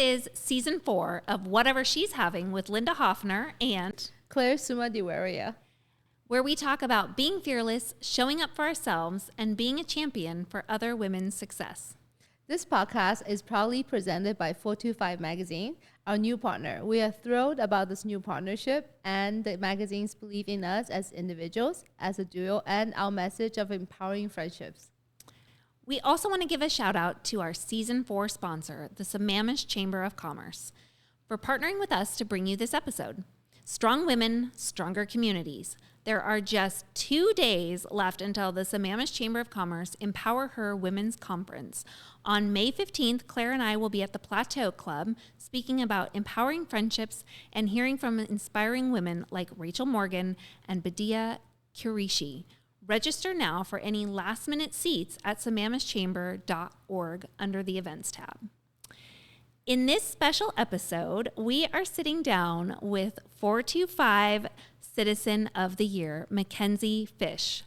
is season 4 of Whatever She's Having with Linda Hoffner and Claire Suma Diwaria, where we talk about being fearless, showing up for ourselves, and being a champion for other women's success. This podcast is proudly presented by 425 Magazine, our new partner. We are thrilled about this new partnership and the magazine's belief in us as individuals, as a duo, and our message of empowering friendships. We also want to give a shout out to our season 4 sponsor, the Sammamish Chamber of Commerce, for partnering with us to bring you this episode. Strong women, stronger communities. There are just 2 days left until the Sammamish Chamber of Commerce Empower Her Women's Conference. On May 15th, Claire and I will be at the Plateau Club speaking about empowering friendships and hearing from inspiring women like Rachel Morgan and Badia Kurishi. Register now for any last-minute seats at sammamishchamber.org under the Events tab. In this special episode, we are sitting down with 425 Citizen of the Year, McKenzi Fish.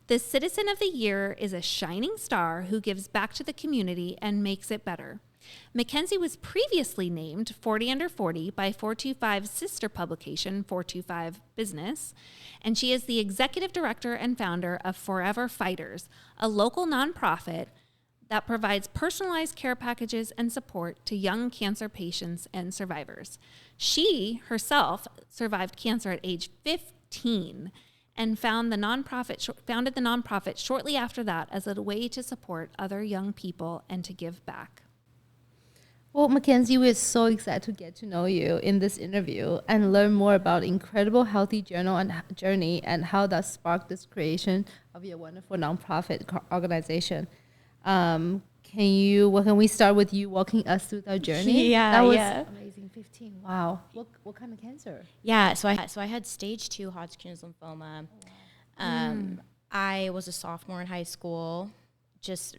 The Citizen of the Year is a shining star who gives back to the community and makes it better. McKenzi was previously named 40 Under 40 by 425's sister publication, 425 Business, and she is the executive director and founder of Forever Fighters, a local nonprofit that provides personalized care packages and support to young cancer patients and survivors. She herself survived cancer at age 15 and founded the nonprofit shortly after that as a way to support other young people and to give back. Well, McKenzi, we're so excited to get to know you in this interview and learn more about incredible healthy journey and how that sparked this creation of your wonderful nonprofit organization. Can we start with you walking us through that journey? Yeah, that was yeah. amazing. 15. Wow. What kind of cancer? Yeah, so I had stage 2 Hodgkin's lymphoma. I was a sophomore in high school.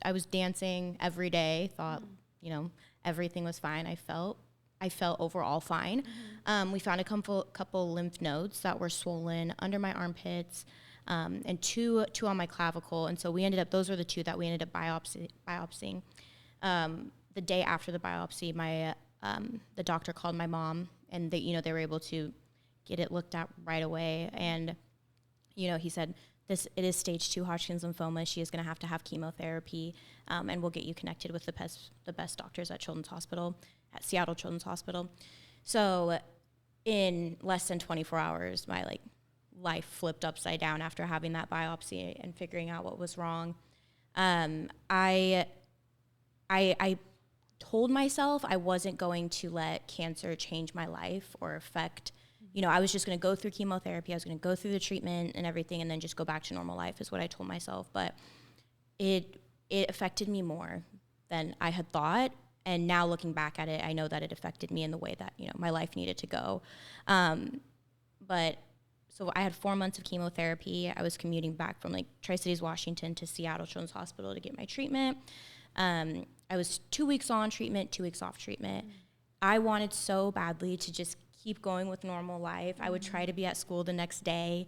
I was dancing every day. Thought everything was fine. I felt overall fine. We found a couple lymph nodes that were swollen under my armpits. And two on my clavicle, and so those were the 2 that we ended up biopsying. The day after the biopsy, the doctor called my mom, and they were able to get it looked at right away. And he said, it is stage 2 Hodgkin's lymphoma. She is going to have chemotherapy, and we'll get you connected with the best doctors at Seattle Children's Hospital. So in less than 24 hours, my life flipped upside down after having that biopsy and figuring out what was wrong. I told myself I wasn't going to let cancer change my life or affect, I was just going to go through chemotherapy. I was going to go through the treatment and everything and then just go back to normal life is what I told myself. But it affected me more than I had thought. And now looking back at it, I know that it affected me in the way that, my life needed to go. So I had 4 months of chemotherapy. I was commuting back from Tri-Cities, Washington to Seattle Children's Hospital to get my treatment. I was 2 weeks on treatment, 2 weeks off treatment. I wanted so badly to just keep going with normal life. I would try to be at school the next day.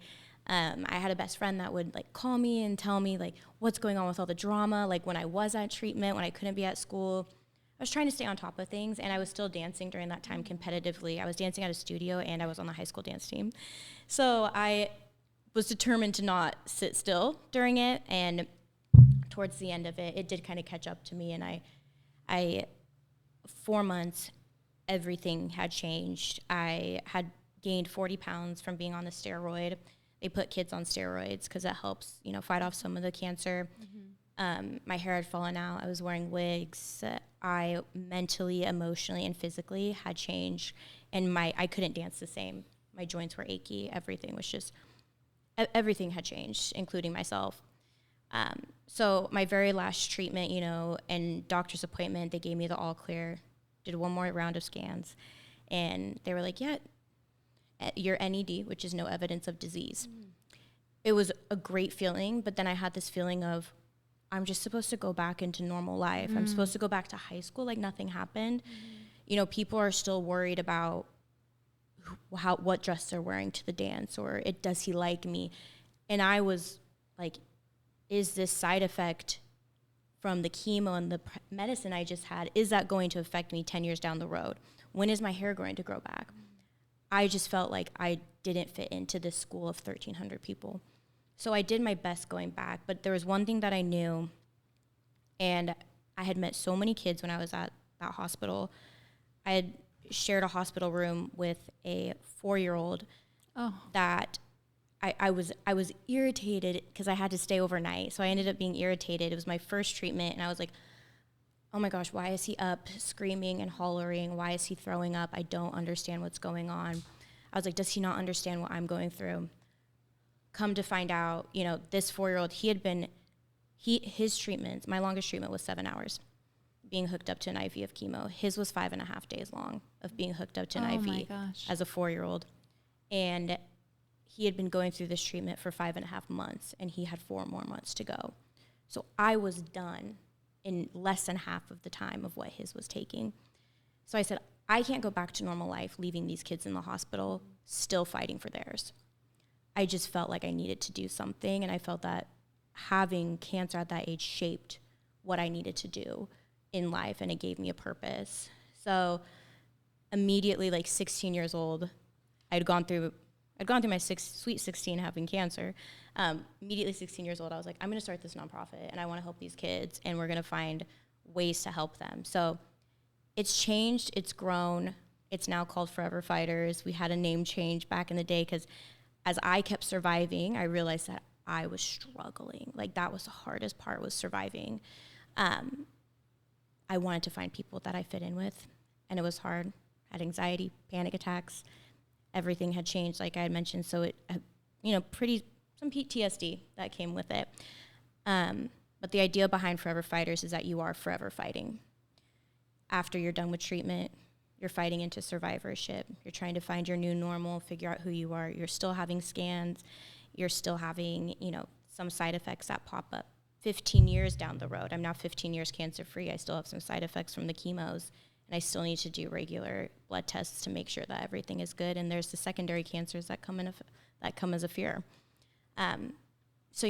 I had a best friend that would call me and tell me what's going on with all the drama. When I was at treatment, when I couldn't be at school, I was trying to stay on top of things, and I was still dancing during that time competitively. I was dancing at a studio, and I was on the high school dance team. So I was determined to not sit still during it, and towards the end of it, it did kind of catch up to me, and I 4 months, everything had changed. I had gained 40 pounds from being on the steroid. They put kids on steroids because it helps, fight off some of the cancer. My hair had fallen out. I was wearing wigs. I mentally, emotionally, and physically had changed, and I couldn't dance the same. My joints were achy. Everything had changed, including myself. So my very last treatment, and doctor's appointment, they gave me the all clear, did one more round of scans, and they were like, yeah, your NED, which is no evidence of disease. It was a great feeling, but then I had this feeling of, I'm just supposed to go back into normal life. I'm supposed to go back to high school like nothing happened. People are still worried about what dress they're wearing to the dance, or does he like me? And I was like, is this side effect from the chemo and the medicine I just had, is that going to affect me 10 years down the road? When is my hair going to grow back? I just felt like I didn't fit into this school of 1,300 people. So I did my best going back, but there was one thing that I knew, and I had met so many kids when I was at that hospital. I had shared a hospital room with a 4-year-old that I was irritated because I had to stay overnight. So I ended up being irritated. It was my first treatment, and I was like, oh my gosh, why is he up screaming and hollering? Why is he throwing up? I don't understand what's going on. I was like, does he not understand what I'm going through? Come to find out, you know, this 4-year-old, his treatments, my longest treatment was 7 hours being hooked up to an IV of chemo. His was 5.5 days long of being hooked up to an IV as a 4-year-old. And he had been going through this treatment for 5.5 months, and he had 4 more months to go. So I was done in less than half of the time of what his was taking. So I said, I can't go back to normal life leaving these kids in the hospital, still fighting for theirs. I just felt like I needed to do something, and I felt that having cancer at that age shaped what I needed to do in life, and it gave me a purpose. So immediately, like 16 years old, I'd gone through my sweet 16 having cancer. Immediately 16 years old, I was like, I'm going to start this nonprofit, and I want to help these kids, and we're going to find ways to help them. So it's changed. It's grown. It's now called Forever Fighters. We had a name change back in the day because as I kept surviving, I realized that I was struggling. Like, that was the hardest part, was surviving. I wanted to find people that I fit in with, and it was hard. I had anxiety, panic attacks. Everything had changed, like I had mentioned. So it, some PTSD that came with it. But the idea behind Forever Fighters is that you are forever fighting. After you're done with treatment, you're fighting into survivorship. You're trying to find your new normal, figure out who you are. You're still having scans. You're still having, some side effects that pop up 15 years down the road. I'm now 15 years cancer-free. I still have some side effects from the chemos, and I still need to do regular blood tests to make sure that everything is good. And there's the secondary cancers that come as a fear. So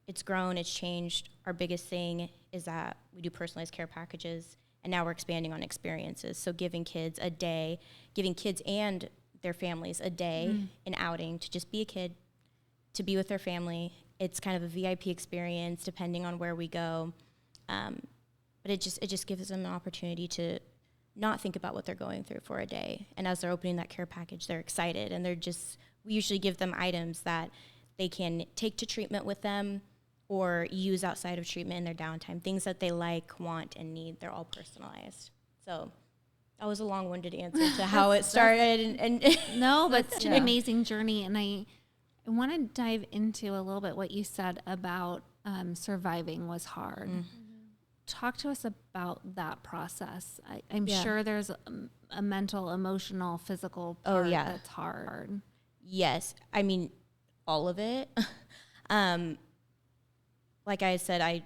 it's grown, it's changed. Our biggest thing is that we do personalized care packages, and now we're expanding on experiences. So giving kids and their families a day, an outing to just be a kid, to be with their family. It's kind of a VIP experience depending on where we go. But it just gives them an opportunity to not think about what they're going through for a day. And as they're opening that care package, they're excited, and we usually give them items that they can take to treatment with them or use outside of treatment in their downtime, things that they like, want, and need. They're all personalized. So that was a long-winded answer to how it started. And no, but it's an amazing journey. And I want to dive into a little bit what you said about surviving was hard. Mm-hmm. Talk to us about that process. I'm sure there's a mental, emotional, physical part that's hard. Yes. I mean, all of it. Like I said, I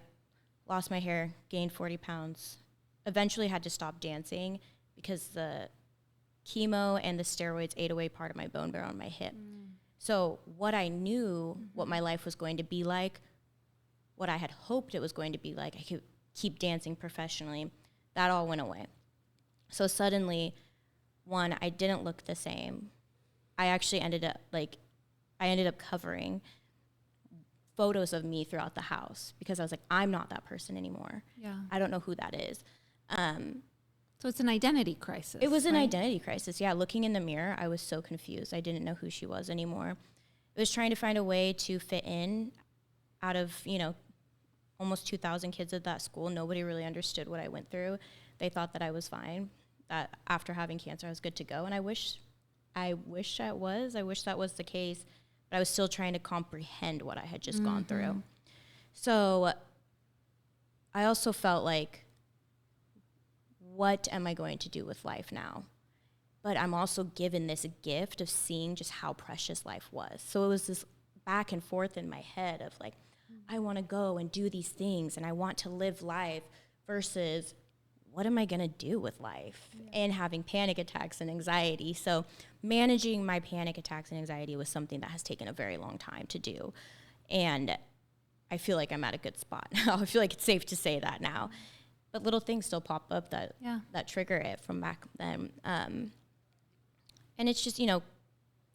lost my hair, gained 40 pounds, eventually had to stop dancing because the chemo and the steroids ate away part of my bone marrow on my hip. So what I knew, what my life was going to be like, what I had hoped it was going to be like, I could keep dancing professionally, that all went away. So suddenly, I didn't look the same. I actually ended up covering photos of me throughout the house because I was like, I'm not that person anymore. Yeah. I don't know who that is. So it's an identity crisis. It was an identity crisis. Yeah. Looking in the mirror, I was so confused. I didn't know who she was anymore. I was trying to find a way to fit in out of, almost 2,000 kids at that school. Nobody really understood what I went through. They thought that I was fine, that after having cancer, I was good to go. And I wish I was. I wish that was the case. But I was still trying to comprehend what I had just gone through. So I also felt like, what am I going to do with life now? But I'm also given this gift of seeing just how precious life was. So it was this back and forth in my head of like, I want to go and do these things and I want to live life versus what am I going to do with life? And having panic attacks and anxiety. So managing my panic attacks and anxiety was something that has taken a very long time to do. And I feel like I'm at a good spot. I feel like it's safe to say that now. But little things still pop up that trigger it from back then. And it's just,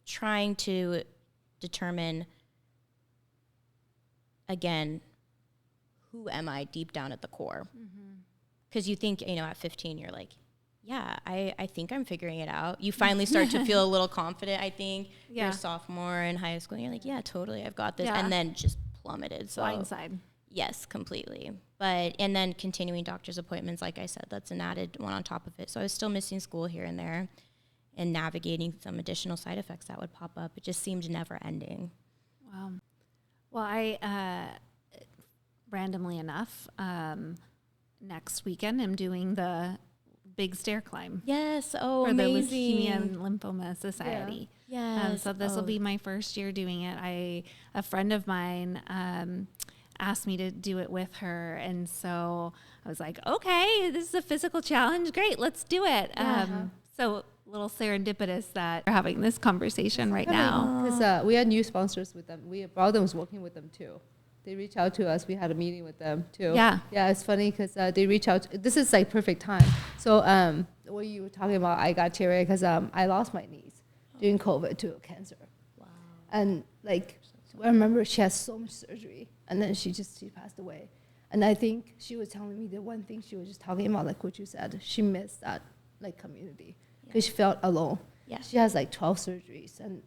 trying to determine, again, who am I deep down at the core? Because you think, at 15, you're like, yeah, I think I'm figuring it out. You finally start to feel a little confident, I think. Yeah. You're a sophomore in high school, and you're like, yeah, totally, I've got this. Yeah. And then just plummeted. So blindside. Yes, completely. And then continuing doctor's appointments, like I said, that's an added one on top of it. So I was still missing school here and there and navigating some additional side effects that would pop up. It just seemed never ending. Wow. Well, I, randomly enough, next weekend I'm doing the big stair climb. Yes. Oh, for amazing. The Leukemia and Lymphoma Society. Yeah. Yes. So this will be my first year doing it. A friend of mine asked me to do it with her, and so I was like, okay, this is a physical challenge. Great, let's do it. So a little serendipitous that we're having this conversation right now. Because we had new sponsors with them. Brother was working with them too. They reached out to us. We had a meeting with them too. Yeah, it's funny because they reach out. This is like perfect time. So what you were talking about, I got teary because I lost my niece during COVID to cancer. Wow. And like I remember she has so much surgery, and then she passed away. And I think she was telling me the one thing she was just talking about, like what you said, she missed that like community because she felt alone. Yeah. She has like 12 surgeries, and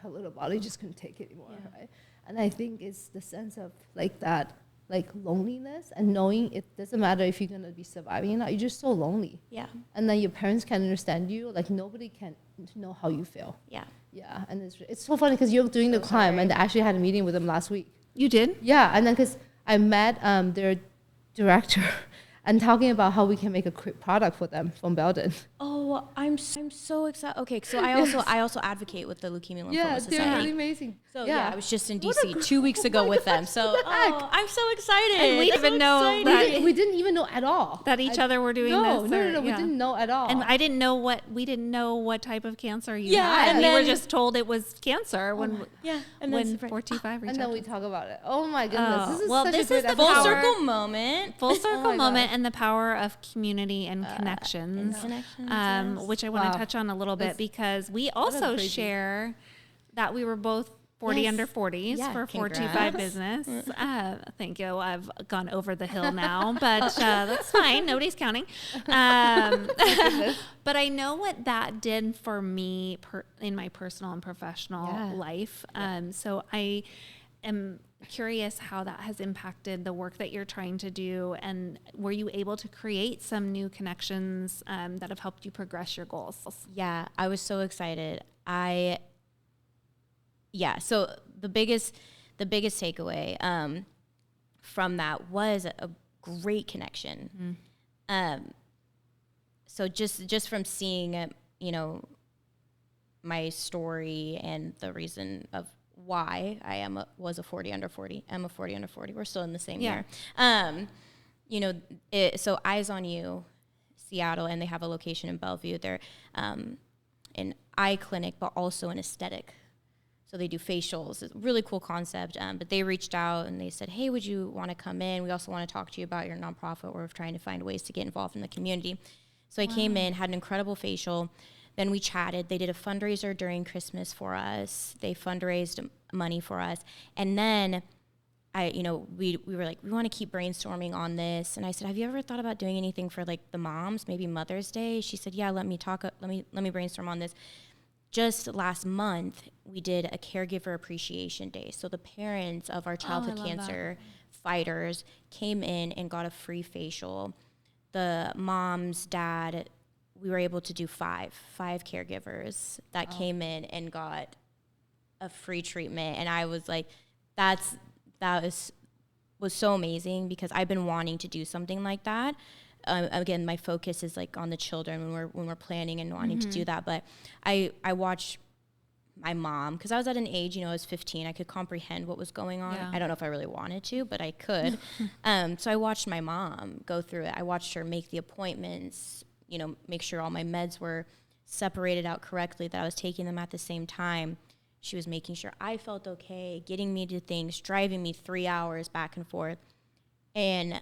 her little body just couldn't take it anymore, right? And I think it's the sense of like that, like loneliness, and knowing it doesn't matter if you're gonna be surviving or not. You're just so lonely. Yeah. And then your parents can't understand you. Like nobody can know how you feel. Yeah. Yeah. And it's so funny because you're doing the climb, and I actually had a meeting with them last week. You did? Yeah. And then because I met their director. And talking about how we can make a quick product for them from Belden. Oh, I'm so excited. Okay, so I also advocate with the Leukemia and Lymphoma Society. Yeah, they're really amazing. So I was just in DC 2 weeks ago with them. So I'm so excited. And we didn't know that we didn't even know at all that each other were doing this. No, we didn't know at all. And we didn't know what type of cancer you had. And we were just told it was cancer when 425 reached And then we talk about it. Oh my goodness, this is the full circle moment. Full circle moment. And the power of community and connections, which I want to touch on a little bit because we also share that we were both 40 under 40s for 425 business. Thank you. I've gone over the hill now, but that's fine. Nobody's counting. But I know what that did for me in my personal and professional life. So I am curious how that has impacted the work that you're trying to do, and were you able to create some new connections that have helped you progress your goals? Yeah, I was so excited. So the biggest takeaway from that was a great connection. So just from seeing my story and the reason of why I was a 40 under 40. I'm a 40 under 40. We're still in the same year. So Eyes on You, Seattle, and they have a location in Bellevue. They're an eye clinic, but also an aesthetic. So they do facials. It's a really cool concept. But they reached out and they said, hey, would you want to come in? We also want to talk to you about your nonprofit. We're trying to find ways to get involved in the community. So I came in, had an incredible facial. Then we chatted. They did a fundraiser during Christmas for us. They fundraised money for us. And then we were like, we want to keep brainstorming on this. And I said, have you ever thought about doing anything for like the moms, maybe Mother's Day? She said, yeah, let me brainstorm on this. Just last month, we did a caregiver appreciation day. So the parents of our childhood cancer fighters came in and got a free facial. The mom's dad, we were able to do five caregivers that came in and got a free treatment. And I was like, that was so amazing because I've been wanting to do something like that. Again, my focus is like on the children when we're planning and wanting to do that. But I watched my mom, because I was at an age, I was 15, I could comprehend what was going on. I don't know if I really wanted to, but I could. So I watched my mom go through it. I watched her make the appointments, make sure all my meds were separated out correctly, that I was taking them at the same time. She was making sure I felt okay, getting me to things, driving me 3 hours back and forth. And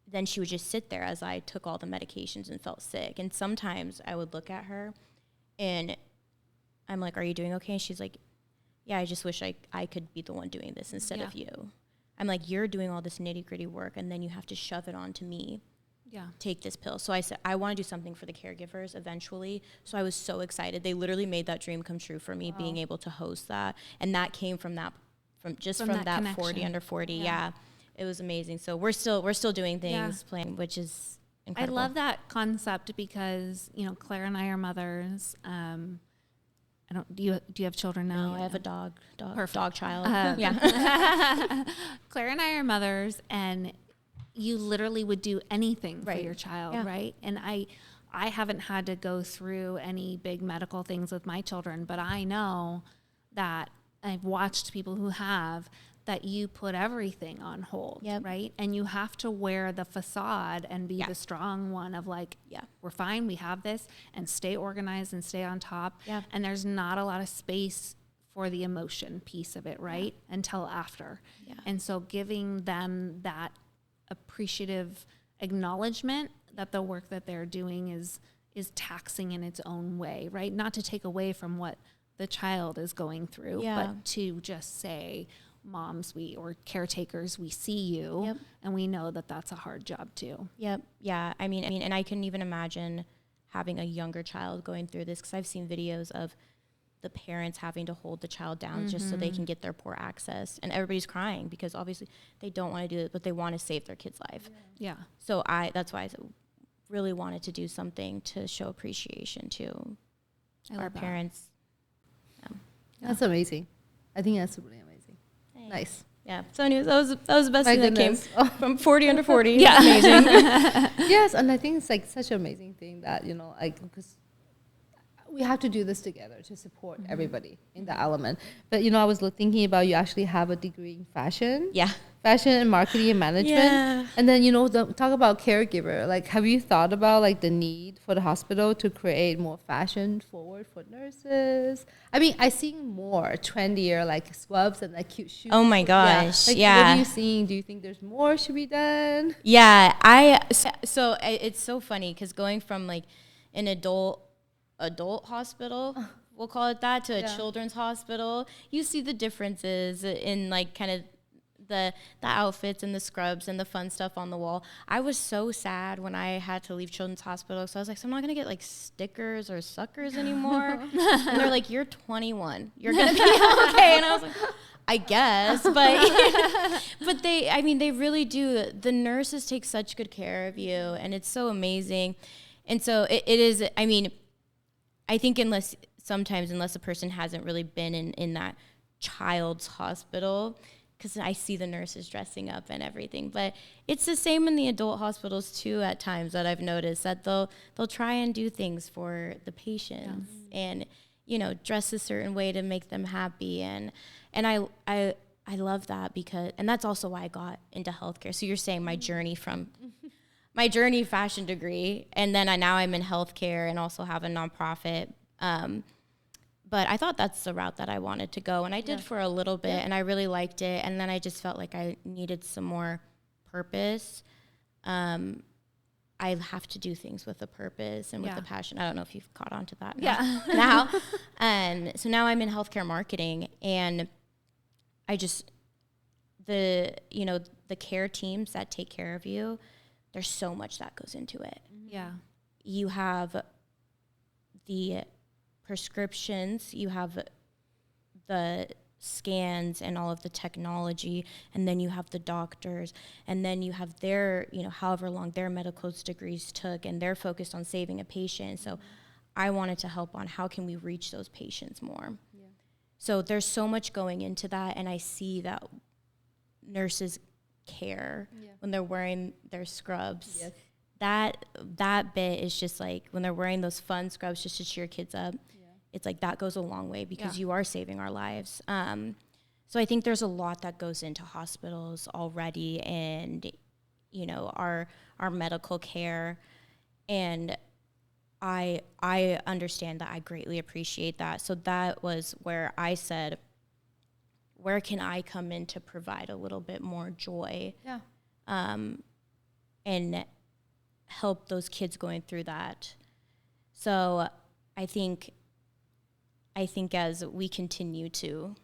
then she would just sit there as I took all the medications and felt sick. And sometimes I would look at her and I'm like, are you doing okay? And she's like, yeah, I just wish I could be the one doing this instead of you. I'm like, you're doing all this nitty gritty work and then you have to shove it onto me. Yeah. Take this pill. So I said, I want to do something for the caregivers eventually. So I was so excited. They literally made that dream come true for me, being able to host that. And that came from that 40 under 40. Yeah. It was amazing. So we're still doing things, playing, which is incredible. I love that concept because, Claire and I are mothers. Do you have children now? No, I have a dog child. Claire and I are mothers, and you literally would do anything for your child, right? And I haven't had to go through any big medical things with my children, but I know that I've watched people who have, that you put everything on hold, right? And you have to wear the facade and be the strong one of like, we're fine, we have this, and stay organized and stay on top. And there's not a lot of space for the emotion piece of it, right? Until after. And so giving them that appreciative acknowledgement that the work that they're doing is taxing in its own way, right? Not to take away from what the child is going through, but to just say, moms, or caretakers, we see you, and we know that that's a hard job too. Yeah. I mean, and I couldn't even imagine having a younger child going through this, because I've seen videos of the parents having to hold the child down just so they can get their poor access, and everybody's crying because obviously they don't want to do it, but they want to save their kid's life. So that's why I really wanted to do something to show appreciation to our parents. That's amazing. I think that's really amazing. Nice. Yeah. So anyways, that was the best thing that came from 40 under 40. Yeah. Amazing. Yes, and I think it's like such an amazing thing that, because we have to do this together to support everybody in the element. But, I was thinking about, you actually have a degree in fashion. Fashion and marketing and management. And then, talk about caregiver. Like, have you thought about like the need for the hospital to create more fashion forward for nurses? I mean, I see more trendier like scrubs and like cute shoes. Oh my gosh. What are you seeing? Do you think there's more should be done? So it's so funny because going from like an adult hospital, we'll call it that, to a children's hospital, you see the differences in like kind of the outfits and the scrubs and the fun stuff on the wall. I was so sad when I had to leave children's hospital, so I was like, so I'm not gonna get like stickers or suckers anymore. And they're like, you're 21, you're gonna be okay. And I was like, I guess, but they really do. The nurses take such good care of you, and it's so amazing. And so it is, I think unless a person hasn't really been in that child's hospital, because I see the nurses dressing up and everything, but it's the same in the adult hospitals too at times, that I've noticed that they'll try and do things for the patients and dress a certain way to make them happy, and I love that, because, and that's also why I got into healthcare. So you're saying my journey fashion degree, and then now I'm in healthcare and also have a nonprofit. But I thought that's the route that I wanted to go, and I did for a little bit, and I really liked it. And then I just felt like I needed some more purpose. I have to do things with a purpose and with a passion. I don't know if you've caught on to that now. So now I'm in healthcare marketing, and I just, the care teams that take care of you, there's so much that goes into it. You have the prescriptions, you have the scans and all of the technology, and then you have the doctors, and then you have their, however long their medical degrees took, and they're focused on saving a patient. So I wanted to help on how can we reach those patients more. So there's so much going into that, and I see that nurses care when they're wearing their scrubs. That bit is just like when they're wearing those fun scrubs just to cheer kids up. It's like that goes a long way, because you are saving our lives. So I think there's a lot that goes into hospitals already, and our medical care, and I understand that. I greatly appreciate that. So that was where I said, where can I come in to provide a little bit more joy? Yeah. And help those kids going through that. So I think as we continue to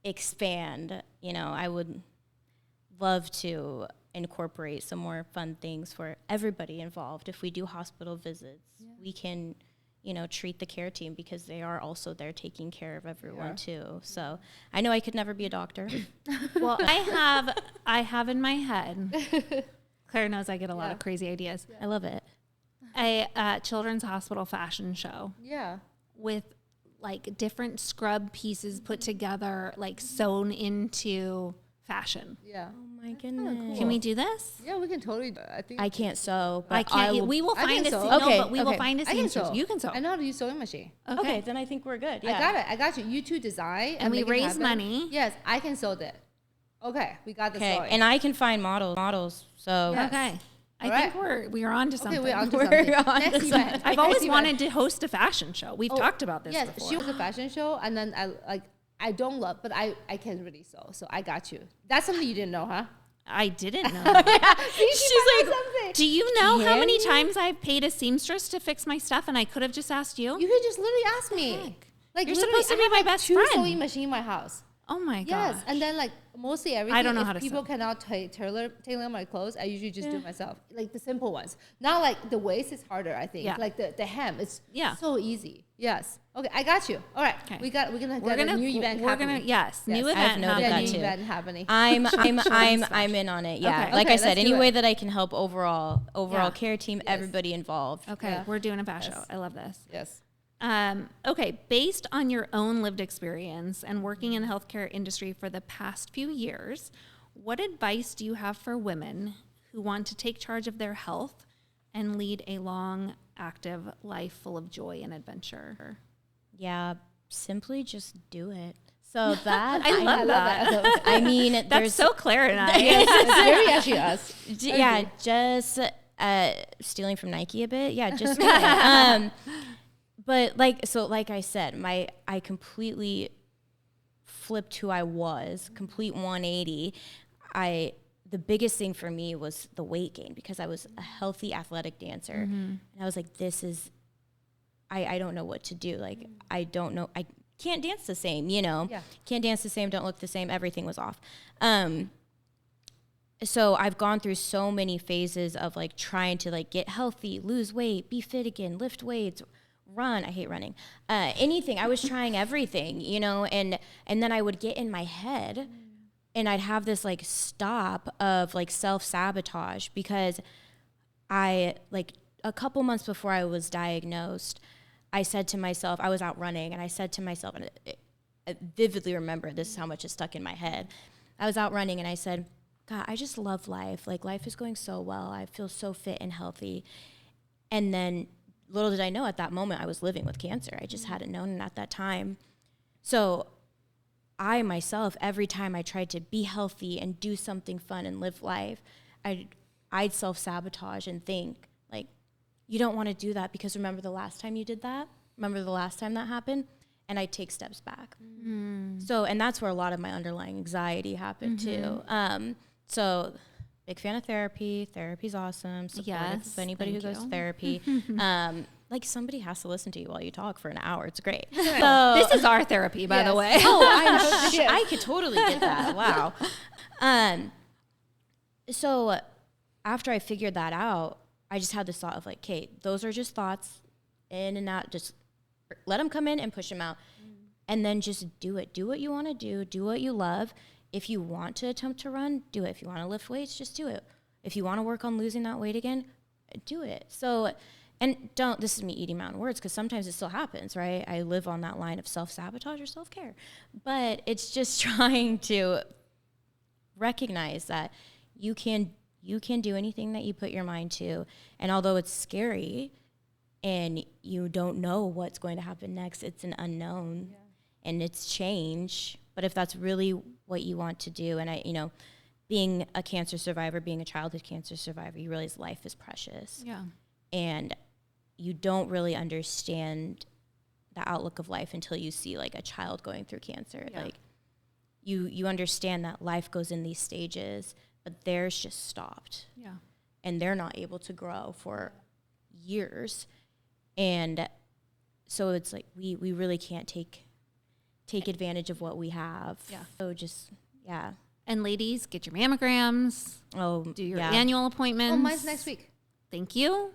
expand, you know, I would love to incorporate some more fun things for everybody involved. If we do hospital visits, we can, you know, treat the care team because they are also there taking care of everyone too. So I know I could never be a doctor. Well, I have in my head, Claire knows I get a lot of crazy ideas. I love it. A children's hospital fashion show. Yeah. With like different scrub pieces put together, like sewn into fashion. Yeah. Oh my goodness. Cool. Can we do this? Yeah, we can totally do it. I think I can't sew, but I can't. We will I find can a sew. no, Okay, but we will okay. find a I can seamstress. sew. You can sew. I know how to use sewing machine. okay, then I think we're good. Yeah. I got you. You 2 design And we make it raise happen. money. Yes, I can sew that. Okay, we got the Okay, sewing. and I can find models. So Yeah. Okay. I All think right. we're on to okay, something. we're on to We're something. on Next to event. I've Next always event. wanted to host a fashion show. We've talked about this before. She was a fashion show, and then I don't love, but I can really sew. So I got you. That's something you didn't know, huh? I didn't know. She's like, something. Do you know how many Can times I've paid a seamstress to fix my stuff and I could have just asked you? You could just literally ask me. Heck? Like You're literally, supposed to I be have, my like, best 2 friend. sewing machine in my house. Oh my god. Yes, and then like mostly everything. don't know if how to people sew. cannot tailor my clothes, I usually just do it myself. Like the simple ones. Now like the waist is harder, I think. Yeah. Like the hem, it's Yeah. so easy. Yes. Okay, I got you. All right. Okay. We're gonna get a new event We're happening. gonna yes, new Yes. event noted happening. that new too. event happening. I'm in on it. Yeah. Okay. Like Okay, I said, let's any do way it. that I can help overall Yeah. care team, everybody involved. Okay, Yeah. we're doing a fashion show. I love this. Yes. Okay, based on your own lived experience and working in the healthcare industry for the past few years, what advice do you have for women who want to take charge of their health and lead a long, active life full of joy and adventure? Yeah. Simply just do it. So that I love that. I mean, That's there's so Claire and I. It's very actually us. yeah, just stealing from Nike a bit. Yeah, just do it. But like I said, I completely flipped who I was, complete 180. The biggest thing for me was the weight gain because I was a healthy athletic dancer. And I was like, this is, I don't know what to do. Like, I don't know. I can't dance the same, you know? Yeah. Can't dance the same, don't look the same. Everything was off. So I've gone through so many phases of like trying to like get healthy, lose weight, be fit again, lift weights, run. I hate running. Anything. I was trying everything, you know, and then I would get in my head and I'd have this like stop of like self-sabotage because I like a couple months before I was diagnosed, I said to myself, I was out running and I said to myself, and I vividly remember this is how much is stuck in my head. I was out running and I said, God, I just love life. Like life is going so well. I feel so fit and healthy. And then little did I know at that moment I was living with cancer. I just hadn't known it at that time. So I myself, every time I tried to be healthy and do something fun and live life, I'd self-sabotage and think, like, you don't want to do that because remember the last time you did that? Remember the last time that happened? And I'd take steps back. So, and that's where a lot of my underlying anxiety happened too. So big fan of therapy. Therapy's awesome. Supportive Yes, of anybody who thank goes you. to therapy. Like somebody has to listen to you while you talk for an hour. It's great. So, This is our therapy, by the Yes. way. oh, I could totally get that. Wow. So after I figured that out, I just had this thought of like, Kate, those are just thoughts in and out. Just let them come in and push them out. And then just do it. Do what you want to do. Do what you love. If you want to attempt to run, do it. If you want to lift weights, just do it. If you want to work on losing that weight again, do it. So, and this is me eating my own words because sometimes it still happens, right? I live on that line of self-sabotage or self-care. But it's just trying to recognize that you can do anything that you put your mind to. And although it's scary and you don't know what's going to happen next, it's an unknown and it's change. But if that's really what you want to do, and being a cancer survivor, being a childhood cancer survivor, you realize life is precious. Yeah. And you don't really understand the outlook of life until you see like a child going through cancer. Yeah. Like you understand that life goes in these stages, but theirs just stopped. Yeah. And they're not able to grow for years. And so it's like we really can't take advantage of what we have. Yeah. So just, yeah. And ladies, get your mammograms. Oh, Do your yeah. annual appointments. Oh, mine's next week. Thank you.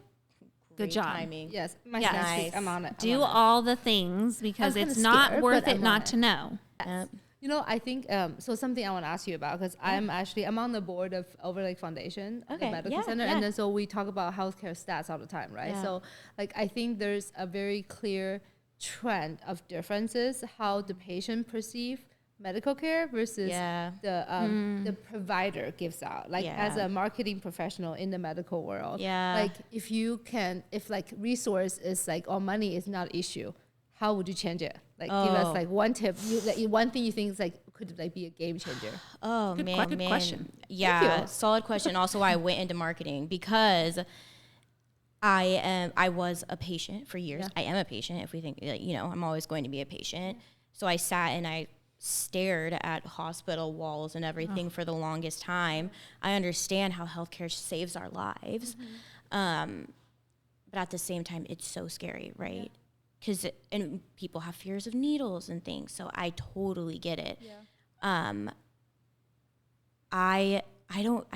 Great Good job. timing. Yes, mine's Yes. next week. Nice. I'm on it. Do all the things because I'm it's kinda not scared, worth but it I'm not on to it. know. Yep. You know, I think so. Something I want to ask you about because I'm on the board of Overlake Foundation, the Okay, medical yeah, center, yeah. and then so we talk about healthcare stats all the time, right? Yeah. So, like, I think there's a very clear trend of differences how the patient perceive medical care versus Yeah. the provider gives out. Like as Yeah. a marketing professional in the medical world, Yeah. like if like resource is like or money is not issue, how would you change it? Like give us Oh. like one tip, one thing you think is like could like be a game changer. Oh, Good man, good man. question. Yeah, you. solid question. Also, why I went into marketing because I was a patient for years. Yeah. I am a patient. If we think, like, I'm always going to be a patient. So I sat and I stared at hospital walls and everything for the longest time. I understand how healthcare saves our lives, but at the same time, it's so scary, right? Because and people have fears of needles and things. So I totally get it. I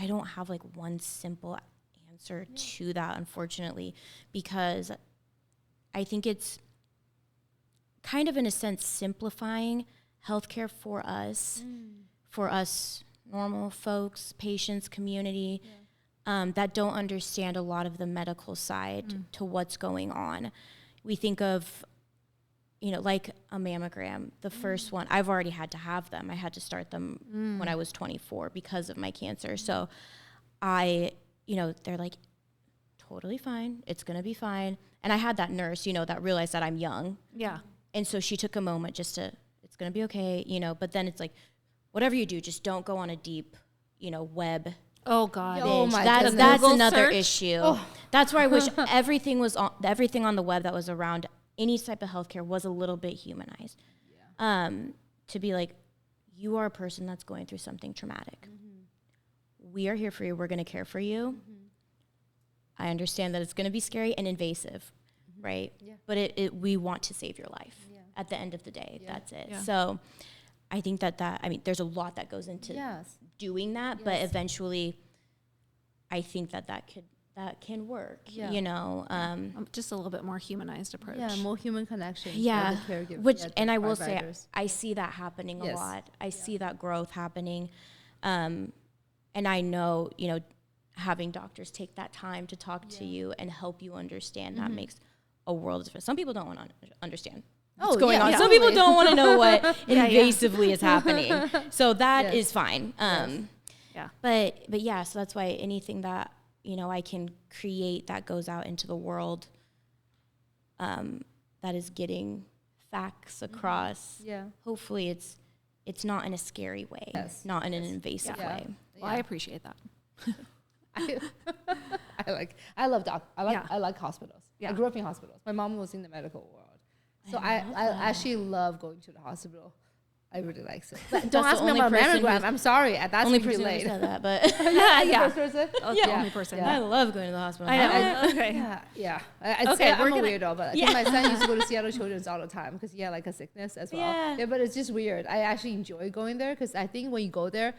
don't have like one simple answer to that, unfortunately, because I think it's kind of in a sense simplifying healthcare for us normal folks, patients, community that don't understand a lot of the medical side to what's going on. We think of like a mammogram, the first one, I've already had to have them. I had to start them when I was 24 because of my cancer. So they're like, totally fine. It's going to be fine. And I had that nurse, that realized that I'm young. Yeah. And so she took a moment just to, it's going to be okay, but then it's like, whatever you do, just don't go on a deep, web. Oh God. Oh binge. my That's goodness. Google another search? issue. Oh. That's where I wish everything on the web that was around any type of healthcare was a little bit humanized. To be like, you are a person that's going through something traumatic. We are here for you. We're going to care for you. I understand that it's going to be scary and invasive, right? Yeah. But we want to save your life at the end of the day. Yeah. That's it. Yeah. So I think there's a lot that goes into doing that, but Yes. eventually I think that can work, Just a little bit more humanized approach. Yeah, more human connection. Yeah, for the caregiver, which, the and I will say, providers. I see that happening a Yes. lot. I see that growth happening. And I know, having doctors take that time to talk to you and help you understand, that makes a world of difference. Some people don't want to understand what's going on. yeah, Some people totally. don't want to know what invasively is happening. So that is Yes. fine. Yeah. But yeah, so that's why anything that, I can create that goes out into the world, that is getting facts across. Yeah. Hopefully it's not in a scary way, Yes. not in an invasive Yeah. way. Well, I appreciate that. I like hospitals. Yeah. I grew up in hospitals. My mom was in the medical world. So I actually love going to the hospital. I really like it. But don't That's ask the me only about person mammogram. who's- I'm sorry. That's Only gonna be person who late. said that, but Yeah. First person? That's the only person. I love going to the hospital. I know. Okay. Yeah. Okay, I'm we're a gonna- weirdo, but I think my son used to go to Seattle Children's all the time because he had like a sickness as well. Yeah. But it's just weird. I actually enjoy going there because I think when you go there,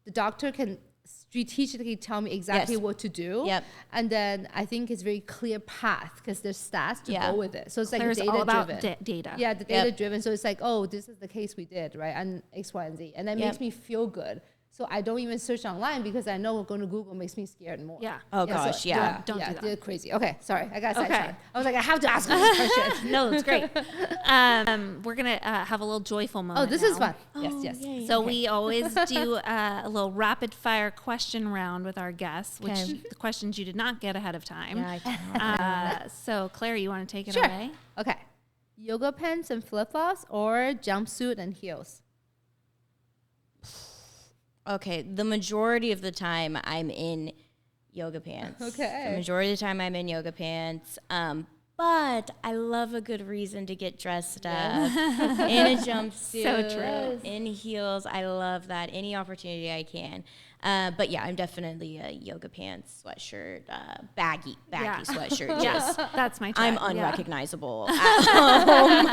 the doctor can strategically tell me exactly Yes. what to do. Yep. And then I think it's very clear path because there's stats to Yeah. go with it. So it's Claire's like data all about driven. data. Yeah, the data driven. So it's like, oh, this is the case we did, right? And X, Y, and Z. And that Yep. makes me feel good. So I don't even search online because I know going to Google makes me scared more. Yeah. Oh Yeah, gosh, yeah. Don't do that. They're crazy. Okay, sorry. I got Okay. sidetracked. I was like, I have to ask you this question. No, that's great. We're gonna have a little joyful moment. Oh, this is now. fun. Yes. yay. So we always do a little rapid fire question round with our guests, which Okay. the questions you did not get ahead of time. Yeah, I can. So Claire, you want to take it Sure. away? Okay. Yoga pants and flip-flops or jumpsuit and heels? Okay, the majority of the time I'm in yoga pants. Okay. The majority of the time I'm in yoga pants. But I love a good reason to get dressed up in a jumpsuit, So true. in heels. I love that. Any opportunity I can. But yeah, I'm definitely a yoga pants, sweatshirt, baggy sweatshirt. Yes, that's my type. I'm unrecognizable at home.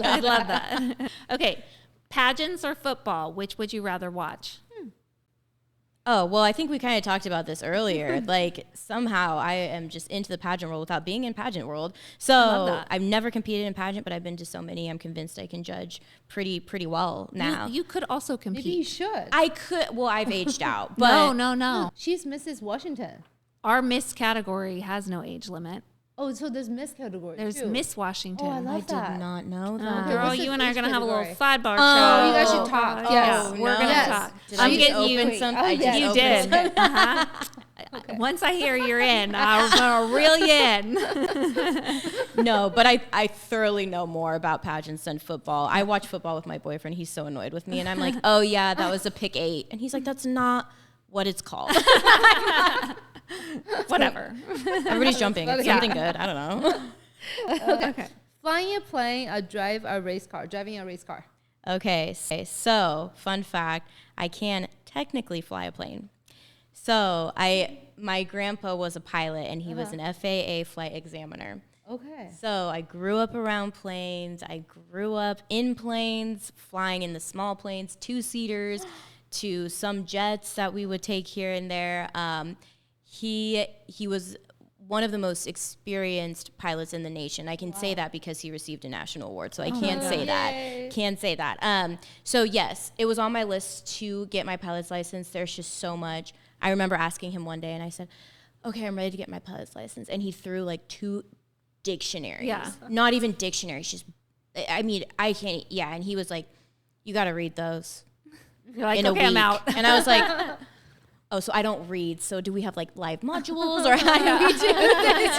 I love that. Okay, pageants or football, which would you rather watch? Oh, well, I think we kind of talked about this earlier. Like, somehow I am just into the pageant world without being in pageant world. So I've never competed in pageant, but I've been to so many. I'm convinced I can judge pretty well now. You could also compete. Maybe you should. I could. Well, I've aged out. But No. She's Mrs. Washington. Our Miss category has no age limit. Oh, so there's Miss category There's too. Miss Washington. Oh, I love that. did not know that. Okay, Girl, what's you the and I are age going to have a little category? sidebar Oh, show. you guys should talk. Oh, Yes. we're going to Yes. talk. Did I'm I just getting you. open something? Oh, I just yes. You opened did. something. Uh-huh. Once I hear you're in, I'm going to reel you in. No, but I thoroughly know more about pageants than football. I watch football with my boyfriend. He's so annoyed with me. And I'm like, oh, yeah, that was a pick 8. And he's like, that's not what it's called. Whatever. Everybody's jumping. It's something good. I don't know. Okay. Flying a plane or driving a race car. Okay, so fun fact, I can technically fly a plane. So my grandpa was a pilot and he was an FAA flight examiner. Okay. So I grew up around planes. I grew up in planes, flying in the small planes, 2-seaters, to some jets that we would take here and there. He was one of the most experienced pilots in the nation. I can say that because he received a national award, so I can say that. Yay. Can say that. So yes, it was on my list to get my pilot's license. There's just so much. I remember asking him one day, and I said, "Okay, I'm ready to get my pilot's license," and he threw like 2 dictionaries. Yeah. Not even dictionaries. Just, I mean, I can't. Yeah, and he was like, "You got to read those." You're like, in a okay, week. I'm out. And I was like, oh, so I don't read. So do we have like live modules or how do we do this?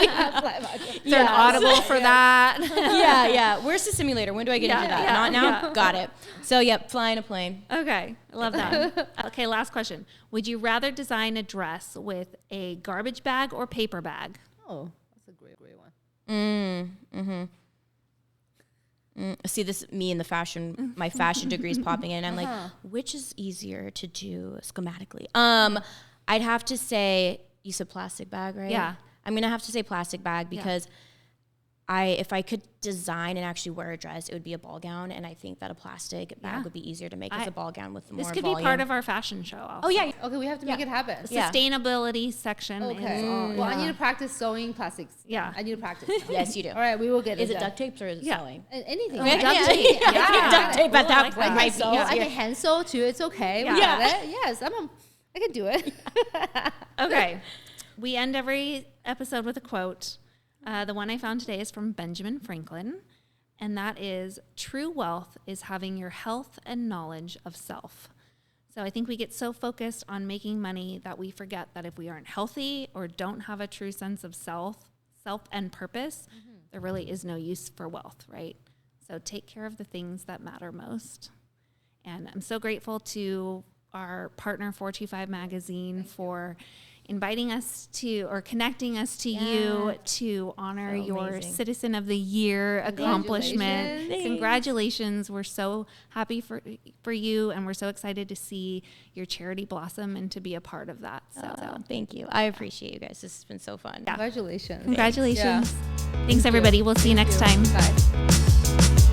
Is there an audible for that? Yeah. Where's the simulator? When do I get into that? Not now? yeah. Got it. So, yep, flying a plane. Okay, I love that. Okay, last question. Would you rather design a dress with a garbage bag or paper bag? Oh, that's a great one. See, this me in the fashion, my fashion degree is popping in. I'm like, which is easier to do schematically? I'd have to say, you said plastic bag, right? Yeah. I'm going to have to say plastic bag because if I could design and actually wear a dress, it would be a ball gown. And I think that a plastic bag would be easier to make as a ball gown with more This could volume. be part of our fashion show also. Oh, yeah. Okay, we have to make it happen. Yeah. Sustainability section. Okay. Is, Well, I need to practice sewing plastics. Yeah. I need to practice. Now. Yes, you do. All right, we will get it. Is it done. duct tapes or is it sewing? Anything. Okay. duct Yeah, tape. yeah. Yeah. Duct tape at Ooh, I that like point that. might be So I easier. can hand sew too. It's okay. We Yeah. got it. Yes, I can do it. Okay. We end every episode with a quote. The one I found today is from Benjamin Franklin, and that is, true wealth is having your health and knowledge of self. So I think we get so focused on making money that we forget that if we aren't healthy or don't have a true sense of self and purpose, there really is no use for wealth, right? So take care of the things that matter most. And I'm so grateful to our partner 425 Magazine for inviting us to, or connecting us to you to honor So your amazing. Citizen of the Year accomplishment. Thanks. Congratulations. We're so happy for you, and we're so excited to see your charity blossom and to be a part of that. So Thank you. I appreciate you guys. This has been so fun. Congratulations. congratulations. Yeah. Thanks, everybody. We'll see you next time. Bye.